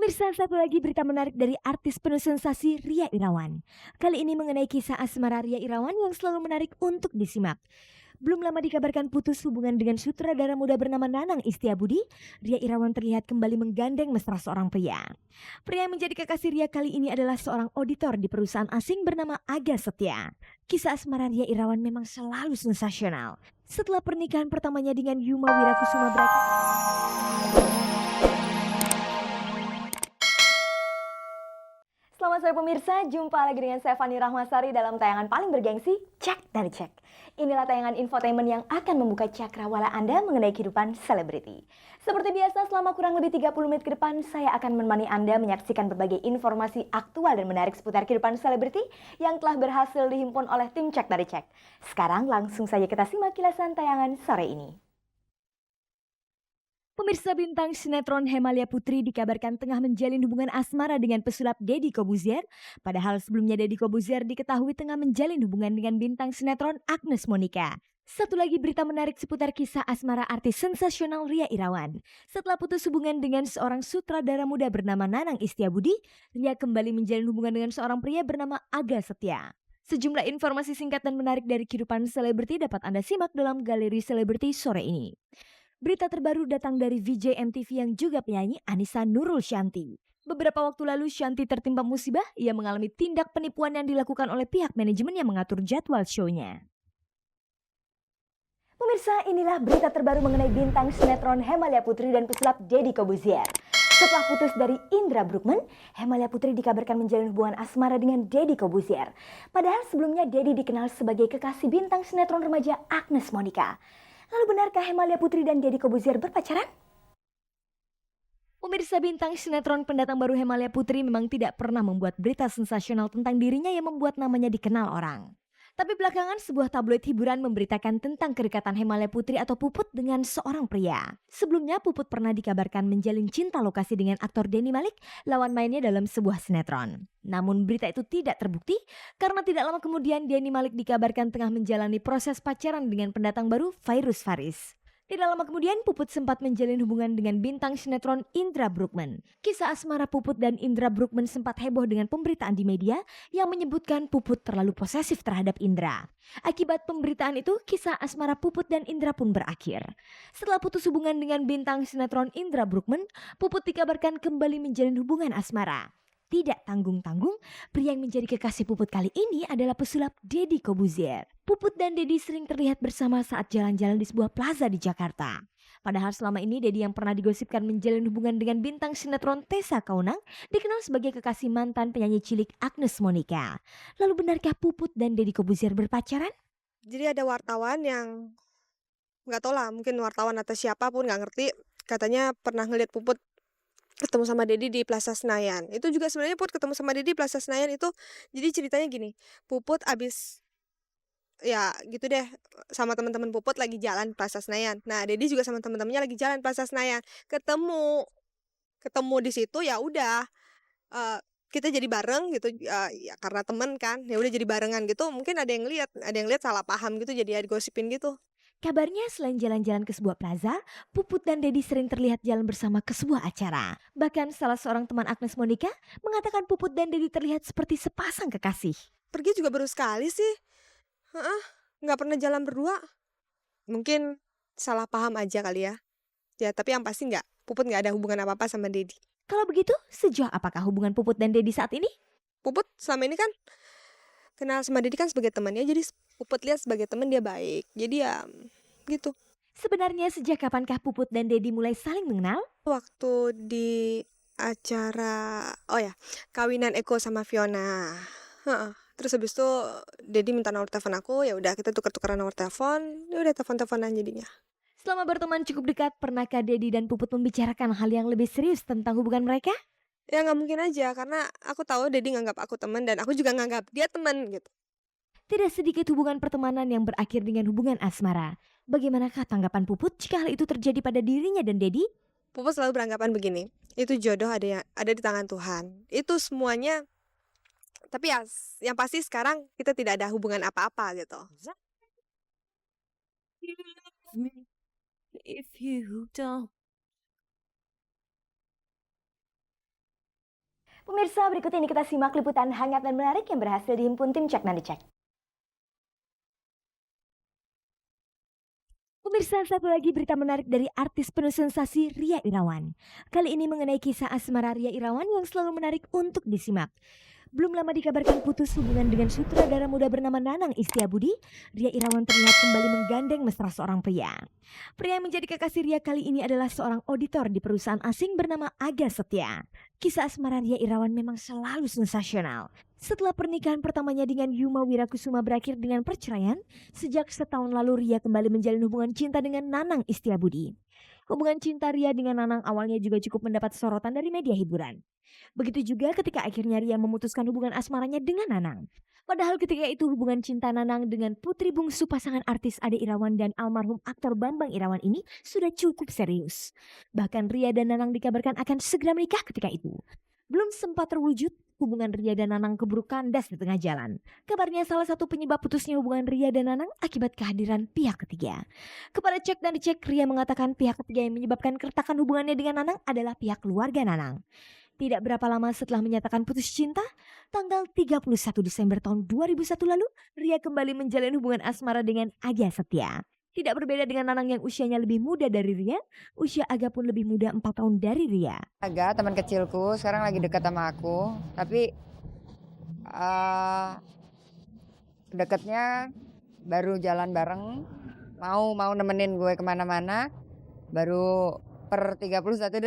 Pemirsa, satu lagi berita menarik dari artis penuh sensasi Ria Irawan. Kali ini mengenai kisah asmara Ria Irawan yang selalu menarik untuk disimak. Belum lama dikabarkan putus hubungan dengan sutradara muda bernama Nanang Istiabudi, Ria Irawan terlihat kembali menggandeng mesra seorang pria. Pria yang menjadi kekasih Ria kali ini adalah seorang auditor di perusahaan asing bernama Aga Setia. Kisah asmara Ria Irawan memang selalu sensasional. Setelah pernikahan pertamanya dengan Yuma Wirakusuma berakhir. Selamat sore pemirsa, jumpa lagi dengan saya Fani Rahmasari dalam tayangan paling bergengsi, Cek dari Cek. Inilah tayangan infotainment yang akan membuka cakrawala Anda mengenai kehidupan selebriti. Seperti biasa, selama kurang lebih 30 menit ke depan, saya akan menemani Anda menyaksikan berbagai informasi aktual dan menarik seputar kehidupan selebriti yang telah berhasil dihimpun oleh tim Cek dari Cek. Sekarang langsung saja kita simak kilasan tayangan sore ini. Pemirsa, bintang sinetron Hemalia Putri dikabarkan tengah menjalin hubungan asmara dengan pesulap Deddy Corbuzier. Padahal sebelumnya Deddy Corbuzier diketahui tengah menjalin hubungan dengan bintang sinetron Agnes Monica. Satu lagi berita menarik seputar kisah asmara artis sensasional Ria Irawan. Setelah putus hubungan dengan seorang sutradara muda bernama Nanang Istiabudi, Ria kembali menjalin hubungan dengan seorang pria bernama Aga Setia. Sejumlah informasi singkat dan menarik dari kehidupan selebriti dapat Anda simak dalam galeri selebriti sore ini. Berita terbaru datang dari VJ MTV yang juga penyanyi Anissa Nurul Shanti. Beberapa waktu lalu Shanti tertimpa musibah, ia mengalami tindak penipuan yang dilakukan oleh pihak manajemen yang mengatur jadwal show-nya. Pemirsa, inilah berita terbaru mengenai bintang sinetron Hemalia Putri dan pesulap Deddy Corbuzier. Setelah putus dari Indra Bruggman, Hemalia Putri dikabarkan menjalin hubungan asmara dengan Deddy Corbuzier. Padahal sebelumnya Deddy dikenal sebagai kekasih bintang sinetron remaja Agnes Monica. Lalu benarkah Hemalia Putri dan Deddy Corbuzier berpacaran? Pemirsa, bintang sinetron pendatang baru Hemalia Putri memang tidak pernah membuat berita sensasional tentang dirinya yang membuat namanya dikenal orang. Tapi belakangan sebuah tabloid hiburan memberitakan tentang kedekatan Hemalia Putri atau Puput dengan seorang pria. Sebelumnya Puput pernah dikabarkan menjalin cinta lokasi dengan aktor Denny Malik, lawan mainnya dalam sebuah sinetron. Namun berita itu tidak terbukti karena tidak lama kemudian Denny Malik dikabarkan tengah menjalani proses pacaran dengan pendatang baru Fairuz Faris. Tidak lama kemudian Puput sempat menjalin hubungan dengan bintang sinetron Indra Bruggman. Kisah asmara Puput dan Indra Bruggman sempat heboh dengan pemberitaan di media yang menyebutkan Puput terlalu posesif terhadap Indra. Akibat pemberitaan itu, kisah asmara Puput dan Indra pun berakhir. Setelah putus hubungan dengan bintang sinetron Indra Bruggman, Puput dikabarkan kembali menjalin hubungan asmara. Tidak tanggung-tanggung, pria yang menjadi kekasih Puput kali ini adalah pesulap Deddy Corbuzier. Puput dan Deddy sering terlihat bersama saat jalan-jalan di sebuah plaza di Jakarta. Padahal selama ini Deddy yang pernah digosipkan menjalin hubungan dengan bintang sinetron Tessa Kaunang dikenal sebagai kekasih mantan penyanyi cilik Agnes Monica. Lalu benarkah Puput dan Deddy Corbuzier berpacaran? Jadi ada wartawan yang nggak tahu lah, mungkin wartawan atau siapapun nggak ngerti, katanya pernah ngeliat Puput ketemu sama Deddy di Plaza Senayan. Itu juga sebenarnya Puput ketemu sama Deddy di Plaza Senayan itu, jadi ceritanya gini, Puput abis ya gitu deh sama teman-teman Puput lagi jalan Plaza Senayan. Nah, Deddy juga sama teman-temannya lagi jalan Plaza Senayan. Ketemu ketemu di situ ya udah kita jadi bareng gitu, ya karena temen kan, ya udah jadi barengan gitu. Mungkin ada yang lihat salah paham gitu, jadi ya digosipin gitu. Kabarnya selain jalan-jalan ke sebuah plaza, Puput dan Deddy sering terlihat jalan bersama ke sebuah acara. Bahkan salah seorang teman Agnes Monica mengatakan Puput dan Deddy terlihat seperti sepasang kekasih. Pergi juga baru sekali sih, heeh, nggak pernah jalan berdua. Mungkin salah paham aja kali ya. Ya tapi yang pasti Puput nggak ada hubungan apa-apa sama Deddy. Kalau begitu, sejauh apakah hubungan Puput dan Deddy saat ini? Puput selama ini kan kenal sama Deddy kan sebagai temannya, jadi Puput lihat sebagai teman dia baik. Jadi ya gitu. Sebenarnya sejak kapankah Puput dan Deddy mulai saling mengenal? Waktu di acara kawinan Eko sama Fiona. Heeh. Terus habis itu Deddy minta nomor telepon aku, ya udah kita tuker-tukeran nomor telepon, ya udah telepon-teleponan jadinya. Selama berteman cukup dekat, pernahkah Deddy dan Puput membicarakan hal yang lebih serius tentang hubungan mereka? Ya nggak mungkin aja, karena aku tahu Deddy nganggap aku teman dan aku juga nganggap dia teman gitu. Tidak sedikit hubungan pertemanan yang berakhir dengan hubungan asmara. Bagaimanakah tanggapan Puput jika hal itu terjadi pada dirinya dan Deddy? Puput selalu beranggapan begini, itu jodoh ada di tangan Tuhan. Itu semuanya, tapi ya yang pasti sekarang kita tidak ada hubungan apa-apa gitu. If you don't Pemirsa, berikut ini kita simak liputan hangat dan menarik yang berhasil dihimpun tim Cek dan Dicek. Pemirsa, satu lagi berita menarik dari artis penuh sensasi Ria Irawan. Kali ini mengenai kisah asmara Ria Irawan yang selalu menarik untuk disimak. Belum lama dikabarkan putus hubungan dengan sutradara muda bernama Nanang Istiabudi, Ria Irawan terlihat kembali menggandeng mesra seorang pria. Pria yang menjadi kekasih Ria kali ini adalah seorang auditor di perusahaan asing bernama Aga Setia. Kisah asmara Ria Irawan memang selalu sensasional. Setelah pernikahan pertamanya dengan Yuma Wirakusuma berakhir dengan perceraian, sejak setahun lalu Ria kembali menjalin hubungan cinta dengan Nanang Istiabudi. Hubungan cinta Ria dengan Nanang awalnya juga cukup mendapat sorotan dari media hiburan. Begitu juga ketika akhirnya Ria memutuskan hubungan asmaranya dengan Nanang. Padahal ketika itu hubungan cinta Nanang dengan putri bungsu pasangan artis Ade Irawan dan almarhum aktor Bambang Irawan ini sudah cukup serius. Bahkan Ria dan Nanang dikabarkan akan segera menikah ketika itu. Belum sempat terwujud, hubungan Ria dan Nanang keburu kandas di tengah jalan. Kabarnya salah satu penyebab putusnya hubungan Ria dan Nanang akibat kehadiran pihak ketiga. Kepada Cek dan Dicek, Ria mengatakan pihak ketiga yang menyebabkan keretakan hubungannya dengan Nanang adalah pihak keluarga Nanang. Tidak berapa lama setelah menyatakan putus cinta, tanggal 31 Desember tahun 2001 lalu, Ria kembali menjalin hubungan asmara dengan Aga Setia. Tidak berbeda dengan Nanang yang usianya lebih muda dari Ria, usia Aga pun lebih muda 4 tahun dari Ria. Aga, teman kecilku, sekarang lagi dekat sama aku. Tapi deketnya baru jalan bareng, mau nemenin gue kemana-mana, baru per 31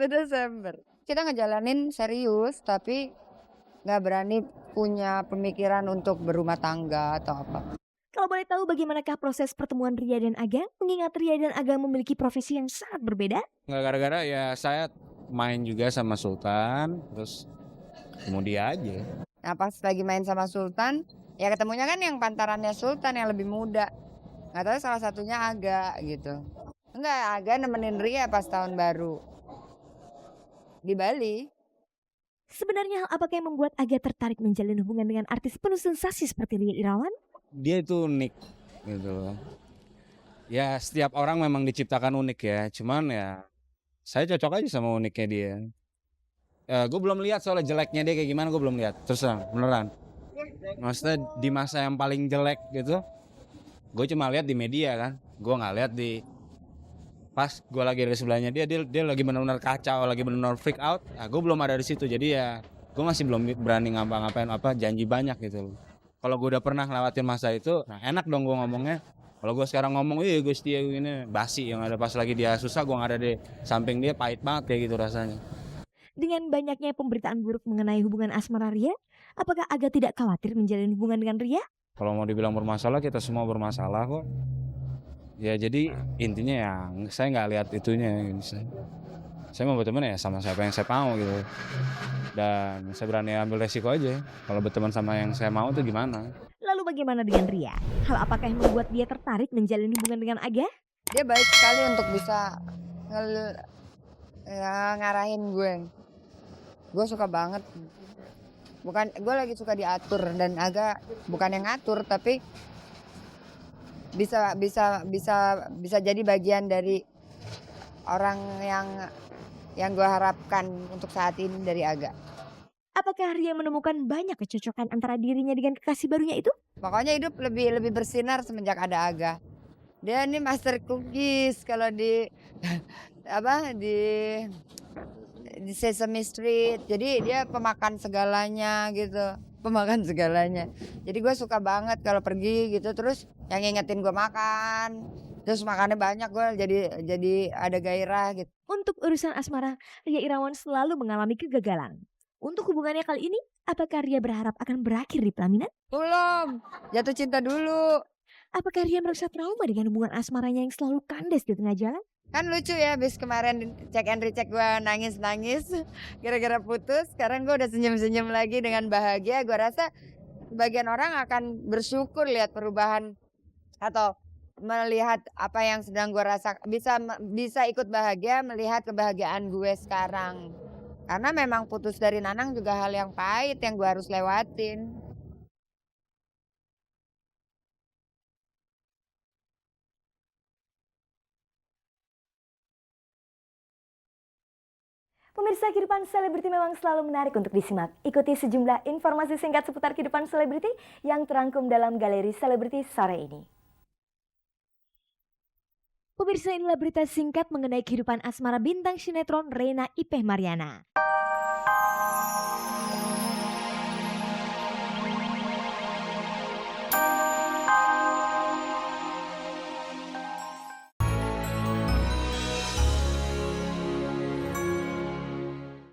Desember. Kita ngejalanin serius, tapi nggak berani punya pemikiran untuk berumah tangga atau apa. Kalau boleh tahu bagaimanakah proses pertemuan Ria dan Aga? Mengingat Ria dan Aga memiliki profesi yang sangat berbeda. Nggak, gara-gara ya saya main juga sama Sultan, terus ketemu dia aja. Nah pas lagi main sama Sultan, ya ketemunya kan yang pantarannya Sultan yang lebih muda. Nggak tahu salah satunya Aga gitu. Enggak, Aga nemenin Ria pas tahun baru di Bali. Sebenarnya hal apakah yang membuat Aga tertarik menjalin hubungan dengan artis penuh sensasi seperti Ria Irawan? Dia itu unik gitu loh. Ya setiap orang memang diciptakan unik ya, cuman ya saya cocok aja sama uniknya dia. Gue belum lihat soalnya jeleknya dia kayak gimana, gue belum lihat. Terus beneran. Maksudnya di masa yang paling jelek gitu, gue cuma lihat di media kan. Gue nggak lihat di pas gue lagi di sebelahnya dia lagi benar-benar kacau, lagi benar-benar freak out. Nah, gue belum ada di situ, jadi ya gue masih belum berani ngapa-ngapain apa janji banyak gitu loh. Kalau gue udah pernah ngelewatin masa itu, nah enak dong gue ngomongnya. Kalau gue sekarang ngomong, gue setia gini, basi yang ada pas lagi dia susah, gue nggak ada di samping dia, pahit banget kayak gitu rasanya. Dengan banyaknya pemberitaan buruk mengenai hubungan asmara Ria, apakah Aga tidak khawatir menjalin hubungan dengan Ria? Kalau mau dibilang bermasalah, kita semua bermasalah kok. Ya jadi intinya ya saya nggak lihat itunya. Saya mau berteman ya sama siapa yang saya mau gitu. Dan saya berani ambil resiko aja. Kalau berteman sama yang saya mau tuh gimana. Lalu bagaimana dengan Ria? Hal apakah yang membuat dia tertarik menjalin hubungan dengan Aga? Dia baik sekali untuk bisa ngarahin gue. Gue suka banget. Bukan, gue lagi suka diatur dan Aga bukan yang ngatur tapi bisa jadi bagian dari orang yang gue harapkan untuk saat ini dari Aga. Apakah Ria menemukan banyak kecocokan antara dirinya dengan kekasih barunya itu? Pokoknya hidup lebih bersinar semenjak ada Aga. Dia ini master cookies kalau di di Sesame Street. Jadi dia pemakan segalanya gitu. Pemakan segalanya. Jadi gue suka banget kalau pergi gitu terus yang ngingetin gue makan. Terus makannya banyak, gue jadi ada gairah gitu. Untuk urusan asmara, Ria Irawan selalu mengalami kegagalan. Untuk hubungannya kali ini, apakah Ria berharap akan berakhir di pelaminan? Belum, jatuh cinta dulu. Apakah Ria merasa trauma dengan hubungan asmaranya yang selalu kandas di tengah jalan? Kan lucu ya, abis kemarin Cek and Dicek gue nangis-nangis gara-gara putus. Sekarang gue udah senyum-senyum lagi dengan bahagia. Gue rasa sebagian orang akan bersyukur lihat perubahan atau melihat apa yang sedang gue rasa, bisa ikut bahagia melihat kebahagiaan gue sekarang. Karena memang putus dari Nanang juga hal yang pahit yang gue harus lewatin. Pemirsa, kehidupan selebriti memang selalu menarik untuk disimak. Ikuti sejumlah informasi singkat seputar kehidupan selebriti yang terangkum dalam Galeri Selebriti sore ini. Pemirsa, inilah berita singkat mengenai kehidupan asmara bintang sinetron Rena Ipeh Mariana.